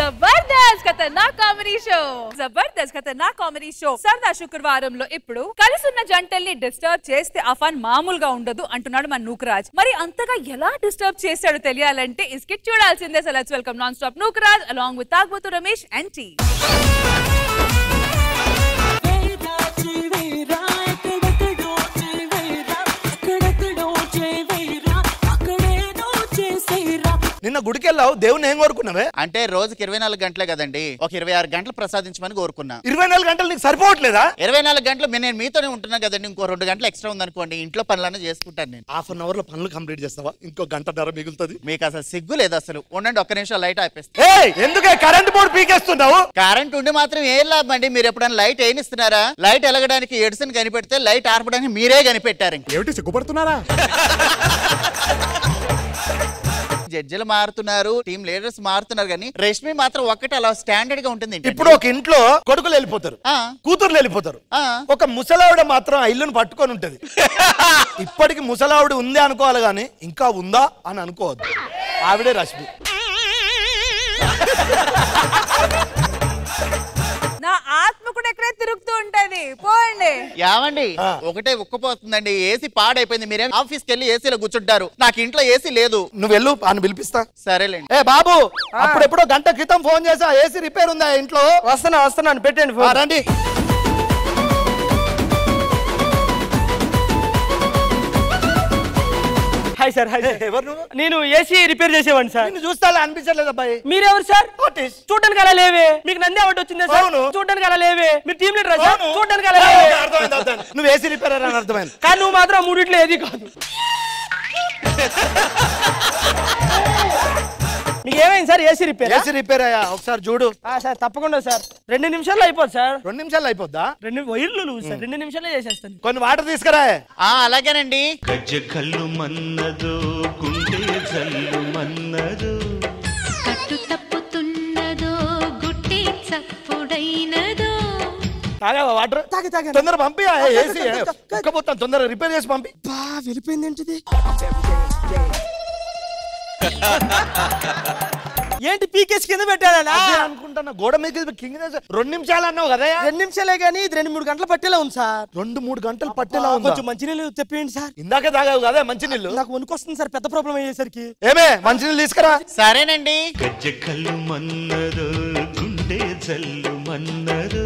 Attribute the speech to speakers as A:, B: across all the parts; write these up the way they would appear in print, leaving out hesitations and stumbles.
A: జబర్దస్త్ ఖతర్నాక్ comedy show సరదా శుక్రవారంలో ఇప్పుడు కలిసున్న జంటల్ని disturb చేస్తే ఆ ఫన్ మామూలుగా ఉండదు అంటున్నాడు మన నూకరాజ్. మరి అంతగా ఎలా డిస్టర్బ్ చేశాడో తెలియాలంటే ఈ స్కిట్ చూడాల్సిందే. So let's welcome non stop Nookaraj along with తాగుబోతు రమేష్ అండ్ టీ.
B: నిన్న గుడికి వెళ్ళావు, దేవుని ఏం కోరుకున్నావే?
C: అంటే రోజుకి 24 గంటలే కదండి, ఒక 26 గంటలు ప్రసాదించమని కోరుకున్నా.
B: 24 గంటలు నీకు సరిపోవట్లేదా?
C: 24 గంటలు నేను మీతోనే ఉంటున్నా కదండి, ఇంకో 2 గంటలు ఎక్స్ట్రా ఉందనుకోండి, ఇంట్లో పనులన్నీ చేసుకుంటాను నేను.
B: హాఫ్ అన్ అవర్ లో పనులు కంప్లీట్ చేస్తావా? ఇంకో గంటన్నర మిగులుతుంది.
C: మీకు అసలు సిగ్గు లేదు అసలు. ఉండండి ఒక్క నిమిషం లైట్ ఆపేస్తా.
B: ఎందుకే కరెంట్ బోర్డు పీకేస్తున్నావు?
C: కరెంట్ ఉండి మాత్రం ఏం లాభం అండి? మీరు ఎప్పుడైనా లైట్ ఏనిస్తున్నారా? లైట్ ఎలగడానికి ఎడిసన్ కనిపెడితే లైట్ ఆర్పడానికి మీరే కనిపెట్టారు.
B: ఏమిటి సిగ్గుపడుతున్నారా?
C: జడ్జిలు మారుతున్నారు, టీమ్ లీడర్స్ మారుతున్నారు, కానీ రష్మి మాత్రం ఒక్కటి అలా స్టాండర్డ్ గా ఉంటుంది.
B: ఇప్పుడు ఒక ఇంట్లో కొడుకులు వెళ్ళిపోతారు, కూతుర్లు వెళ్ళిపోతారు, ఒక ముసలావిడ మాత్రం ఆ ఇల్లును పట్టుకొని ఉంటది. ఇప్పటికి ముసలావిడ ఉంది అనుకోవాలి గాని ఇంకా ఉందా అని అనుకోవద్దు. ఆవిడే రష్మి.
A: నా ఆత్మ కూడా ఎక్కడే తిరుగుతూ ఉంటది. పోండి.
C: యావండి ఒకటే ఉక్కపోతుందండి, ఏసీ పాడైపోయింది. మీరేం ఆఫీస్కి వెళ్ళి ఏసీలో కూర్చుంటారు, నాకు ఇంట్లో ఏసీ లేదు.
B: నువ్వు వెళ్ళు, అని పిలిపిస్తా.
C: సరేలేండి.
B: బాబు, అప్పుడెప్పుడో గంట క్రితం ఫోన్ చేసా, ఏసీ రిపేర్ ఉందా ఇంట్లో?
D: వస్తున్నాను, పెట్టండి.
B: రండి.
D: Hi sir. హాయ్.
B: ఎవరు నువ్వు?
D: నేను ఏసీ రిపేర్ చేసేవాడిని సార్.
B: నిన్ను చూస్తా అనిపించలేదు అబ్బాయి.
D: మీరెవరు సార్? చూడడానికి అలా లేవే. మీకు నంది అవార్డు వచ్చిందా సార్? చూడడానికి అలా లేవే. మీరు టీమ్ లీడర్ సార్? చూడడానికి అలా లేవే.
B: నువ్వు ఏసీ రిపేర్ అని అర్థమైంది,
D: కానీ నువ్వు మాత్రం మూడిట్లో ఏది కాదు. మీకు ఏమైంది sir? AC repair.
B: AC repair అయ్యా, ఒకసారి చూడు.
D: సార్ తప్పకుండా సార్. 2 నిమిషాల్లో అయిపోద్ది సార్.
B: 2 నిమిషాల్లో అయిపోద్దా?
D: 2 వైర్లు సార్, 2 నిమిషాల్లో చేసేస్తాను.
B: కొన్ని వాటర్ తీసుకురా.
C: అలాగేనండి.
E: గజ్జ కళ్ళు మన్నదో, గుండె జల్లు మన్నదో,
F: కట్టు తప్పుతున్నదో, గుట్టి చప్పుడైనదో.
B: తాగావా వాటర్? తాగి తొందర పంపి. ఏసీ ఉక్కపోతాను, తొందర రిపేర్ చేసి పంపి.
D: వెళ్ళిపోయింది ఏంటిది? ఏంటి పీకేసి కింద పెట్టానా
B: అనుకుంటున్నా. గోడ మీద కింద 2 నిమిషాలు అన్నావు కదా?
D: 2 నిమిషాలే కానీ 2-3 గంటలు పట్టేలా ఉంది సార్.
B: 2-3 గంటలు పట్టేలా ఉంది.
D: కొంచెం మంచినీళ్ళు తెప్పియండి సార్.
B: ఇందాక తాగావు కదా మంచినీళ్ళు.
D: నాకు వణుకొస్తుంది సార్, పెద్ద ప్రాబ్లం అయ్యేసరికి.
B: ఏమే మంచినీళ్ళు తీసుకురా.
C: సరేనండి.
E: గజ్జ కళ్ళు మన్నదో, గుండె జల్లు మన్నదో,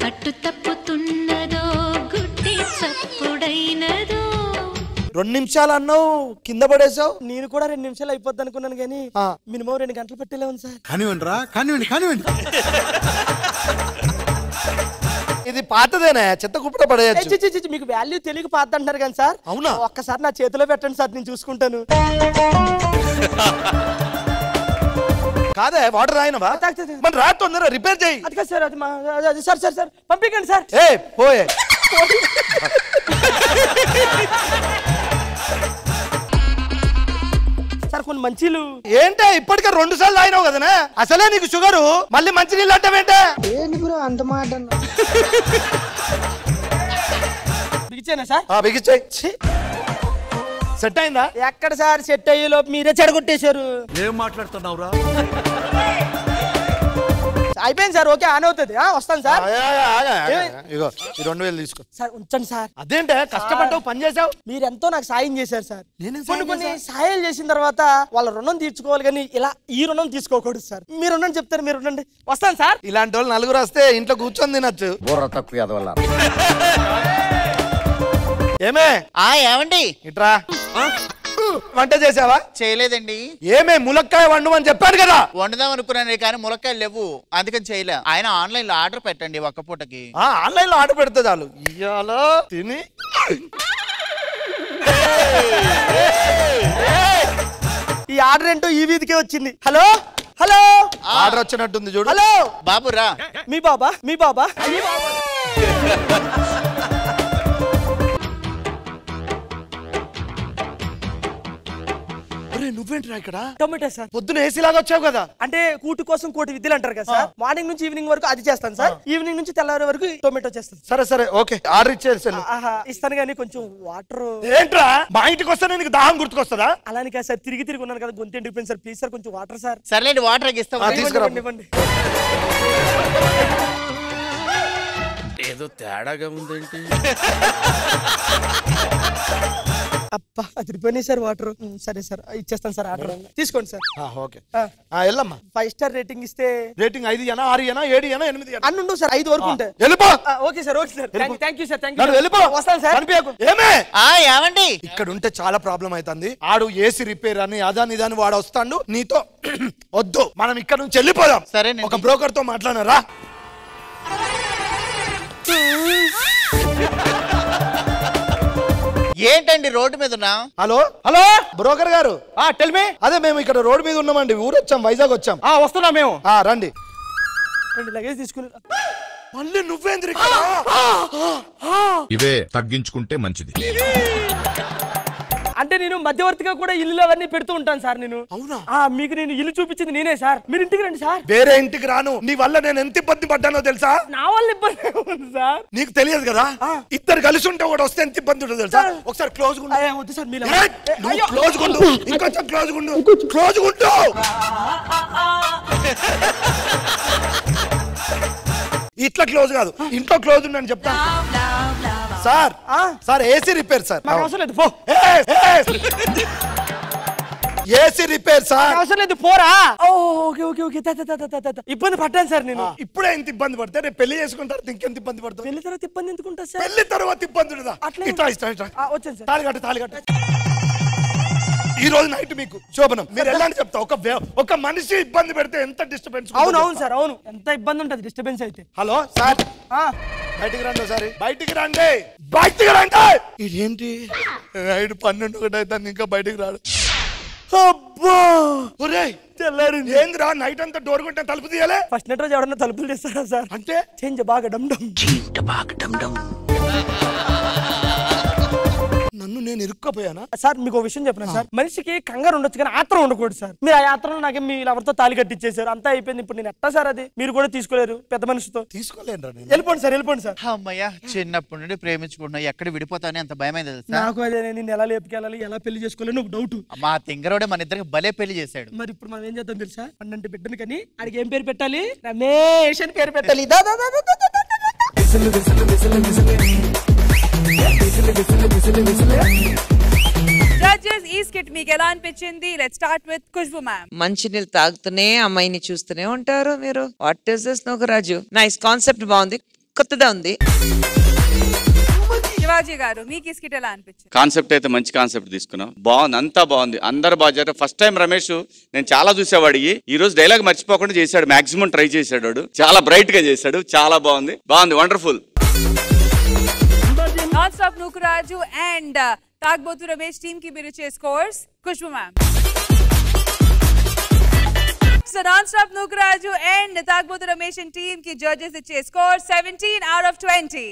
F: కట్టు తప్పుతున్నదో, గుట్టి చప్పుడైనదో.
B: 2 నిమిషాలు అన్నావు, కింద పడేసావు.
D: నేను కూడా 2 నిమిషాలు అయిపోద్ది అనుకున్నాను కానీ మినిమం 2 గంటలు పట్టేలా ఉంది సార్.
B: కానివ్వండి. ఇది పాతదేనా? చెత్త కుప్పట పడేయచ్చు.
D: మీకు వాల్యూ తెలియక పాత అంటారు కానీ సార్.
B: అవునా?
D: ఒక్కసారి నా చేతిలో పెట్టండి సార్, నేను చూసుకుంటాను.
B: కాదే వాటర్ రాయినవా? మన రా, తొందర రిపేర్ చేయి.
D: అది కాదు సార్, అది సార్ పంపించండి సార్.
B: పోయే
D: సార్ కొన్ని మంచిలు.
B: ఏంటే ఇప్పటికే 2 సార్లు తాగినావు కదనే? అసలే నీకు షుగరు, మళ్ళీ మంచి నీళ్ళు అంటావేంటే?
D: అంత మాట బిగిచ్చానా సార్?
B: బిగిచ్చాయి. సెట్ అయిందా?
D: ఎక్కడ సార్ సెట్ అయ్యే లోపు మీరే చెడగొట్టేశారు.
B: ఏం మాట్లాడుతున్నావురా?
D: అయిపోయింది సార్, ఓకే ఆన్ అవుతుంది. వస్తాను సార్.
B: ఇగో ఈ 2000 తీసుకో
D: సార్. ఉంచండి సార్.
B: అదేంటే కష్టపడ్డావు, పని చేసావు.
D: మీరెంతో నాకు సాయం చేశారు సార్. కొన్ని సాయాలు చేసిన తర్వాత వాళ్ళ రుణం తీర్చుకోవాలి కానీ ఇలా ఈ రుణం తీసుకోకూడదు సార్. మీరు ఉండండి, చెప్తారు మీరు ఉండండి. వస్తాను సార్.
B: ఇలాంటి వాళ్ళు 4 వస్తే ఇంట్లో కూర్చొని తినచ్చు. ఏమే?
C: ఏమండి
B: ఇట్రా. వంట చేసావా?
C: చేయలేదండి.
B: ఏమే ములక్కాయ వండమని చెప్పాను కదా.
C: వండుదాం అనుకున్నాను కానీ ములక్కాయలు లేవు, అందుకని చేయలే. ఆయన ఆన్లైన్ లో ఆర్డర్ పెట్టండి ఒక్క పూటకి.
B: ఆన్లైన్ లో ఆర్డర్ పెడితే చాలు. ఇయ్యాల తిని
D: ఈ ఆర్డర్ ఏంటో ఈ వీధికే వచ్చింది. హలో
B: ఆర్డర్ వచ్చినట్టుంది చూడు.
D: హలో
C: బాబు రా.
D: మీ బాబా
B: అరే నువ్వేంట్రా ఇక్కడ?
D: Tomato sir.
B: పొద్దున ఏసీ లాగా వచ్చావు కదా.
D: అంటే కూటి కోసం కోటి విద్యలు అంటారు కదా సార్. మార్నింగ్ నుంచి ఈవినింగ్ వరకు అది చేస్తాను సార్. ఈవినింగ్ నుంచి తెల్లవారి వరకు టొమాటో చేస్తాను.
B: సరే సరే ఓకే ఆర్డర్ ఇచ్చేసాను.
D: ఇస్తాను కానీ కొంచెం వాటర్.
B: ఏంట్రా మా ఇంటికి వస్తే నీకు దాహం గుర్తుకొస్తుందా?
D: అలానే కాదు సార్, తిరిగి తిరిగి ఉన్నాను కదా గొంతు ఎండిపోయింది సార్. ప్లీజ్ సార్ కొంచెం వాటర్ సార్.
C: సర్లేండి వాటర్ ఇస్తాం.
D: ఇవ్వండి.
G: ఏదో తేడాగా ఉందేంటి?
D: అబ్బా అదిరిపోయినాయి సార్ వాటర్. సరే సార్ ఇచ్చేస్తాను సార్ ఆర్డర్. తీసుకోండి సార్.
B: ఓకే వెళ్ళమ్మా.
D: 5 స్టార్ రేటింగ్ ఇస్తే
B: రేటింగ్ 5 అనా 6 అనా 7 అనా 8
D: అన్ని ఉండవు సార్, 5 వరకు ఉంటాయి.
B: వెళ్ళిపో.
D: Okay sir okay sir thank you sir.
B: వెళ్ళిపో.
D: వస్తాను సార్.
B: ఏమే
C: ఏమండి
B: ఇక్కడ ఉంటే చాలా ప్రాబ్లం అవుతుంది. ఆడు ఏసీ రిపేర్ అని అదాని ఇదాని వాడు వస్తాడు నీతో. వద్దు మనం ఇక్కడ నుంచి వెళ్ళిపోదాం.
C: సరే
B: ఒక బ్రోకర్ తో మాట్లాడరా.
C: ఏంటండి రోడ్డు మీద ఉన్నా?
B: హలో హలో బ్రోకర్ గారు. Tell me. అదే మేము ఇక్కడ రోడ్ మీద ఉన్నామండి. ఊరు వచ్చాం, వైజాగ్ వచ్చాం.
D: వస్తున్నాం మేము.
B: రండి
D: లగేజ్ తీసుకుని.
B: మళ్ళీ నువ్వేంద్రి
H: ఇవే తగ్గించుకుంటే మంచిది.
D: అంటే నేను మధ్యవర్తిగా కూడా ఇల్లు అవన్నీ పెడుతూ ఉంటాను సార్ నేను.
B: అవునా?
D: మీకు నేను ఇల్లు చూపించింది నేనే సార్. మీరు ఇంటికి రండి సార్.
B: వేరే ఇంటికి రాను. నీ వల్ల నేను ఎంత ఇబ్బంది పడ్డానో తెలుసా?
D: నా వల్ల ఇబ్బంది ఉంది సార్.
B: నీకు తెలియదు కదా, ఇద్దరు కలిసి ఉంటే ఒకటి వస్తే ఎంత ఇబ్బంది ఉంటుంది తెలుసా? ఒకసారి క్లోజ్
D: వద్దు సార్ మీరు
B: క్లోజ్ గుండు, ఇంకొంచెం క్లోజ్ గుండు, క్లోజ్ గుండు. ఇట్లా క్లోజ్ కాదు, ఇంట్లో క్లోజ్ ఉండని చెప్తా. Sir sir AC repair sir.
D: అవసరం లేదు పో.
B: AC repair sir.
D: అవసరం లేదు పోరా. ఓకే ఓకే ఓకే ఇబ్బంది పడ్డాను సార్ నేను.
B: ఇప్పుడే ఇంత ఇబ్బంది పడితే రేపు పెళ్లి చేసుకుంటారు ఇంకెంత ఇబ్బంది పడతావు?
D: పెళ్లి తర్వాత ఇబ్బంది ఎందుకు ఉంటుంది సార్?
B: పెళ్లి తర్వాత ఇబ్బంది ఉండదా?
D: అట్లా
B: ఇట్లా ఇష్టం ఇష్టం.
D: వచ్చాను సార్.
B: తాళిగట్టు. ఈ రోజు నైట్ మీకు శోభనం. మీరు వెళ్ళండి చెప్తా. ఒక మనిషి ఇబ్బంది పెడితే ఎంత డిస్టర్బెన్స్.
D: అవును సార్ అవును, ఎంత ఇబ్బంది ఉంటుంది డిస్టర్బెన్స్ అయితే.
B: హలో సార్ బయటికి రండి ఒకసారి. బయటికి రండి. ఇదేంటి నైట్ 12 అవుతుంది ఇంకా బయటికి రాడు. అబ్బా తెల్లారింది. ఏందిరా నైట్ అంతా డోర్ కొట్టిన తలుపు తీయాలి?
D: ఫస్ట్ నైట్ రోజు ఎవరన్నా తలుపులు తీస్తారా సార్?
B: అంటే
D: చేంజ్ బాగా డమ్ డమ్.
B: నన్ను నేను ఇరుక్కపోయానా
D: సార్? మీకు ఒక విషయం చెప్పిన సార్, మనిషికి కంగారు ఉండొచ్చు కానీ ఆత్రం ఉండకూడదు సార్. మీరు ఆ యాత్రలో నాకే మీ ఎవరితో తాళి కట్టించేశారు, అంతా అయిపోయింది. ఇప్పుడు నేను ఎట్టా సార్ అది? మీరు కూడా తీసుకోలేరు పెద్ద మనిషితో.
B: తీసుకోలేను.
D: వెళ్ళిపోండి సార్ వెళ్ళిపోండి సార్.
C: అమ్మయ్య చిన్నప్పటి నుండి ప్రేమించుకున్నా ఎక్కడ విడిపోతానే అంత భయమైంది తెలుసా
D: నాకు. అదే నేను ఎలా లేపుకెళ్ళాలి ఎలా పెళ్లి చేసుకోవాలి ఒక డౌట్.
C: మా తింగరోడే మన ఇద్దరికి భలే పెళ్లి చేశాడు.
D: మరి ఇప్పుడు మనం ఏం చేద్దాం తెలుసా? అన్నంటే బిడ్డని కానీ అడిగి ఏం పేరు పెట్టాలి? రమేష్ అని పేరు పెట్టాలి.
A: జడ్జెస్ ఈ స్కిట్ మీకు ఎలా అనిపించింది? Let's start with Khushbu ma'am.
I: మంచినీళ్ళు తాగుతూనే అమ్మాయిని చూస్తూనే ఉంటారు మీరు. What is this Nookaraju? Nice concept, బాగుంది, కొత్తగా ఉంది.
A: శివాజీ గారు మీకు ఈ స్కిట్ ఎలా అనిపించింది?
G: కాన్సెప్ట్ అయితే మంచి కాన్సెప్ట్ తీసుకున్నాం, బాగుంది, అంతా బాగుంది, అందరు బాగా. ఫస్ట్ టైం రమేష్ నేను చాలా చూసేవాడు, ఈ రోజు డైలాగ్ మర్చిపోకుండా చేశాడు, మాక్సిమం ట్రై చేశాడు వాడు, చాలా బ్రైట్ గా చేశాడు, చాలా బాగుంది, wonderful.
A: Non stop Nookaraju and Thagubothu Ramesh team కి మీరు ఇచ్చే scores. Khushbu ma'am. So non stop Nookaraju and Thagubothu Ramesh team కి జడ్జెస్ ఇచ్చే స్కోర్ 17 out of 20.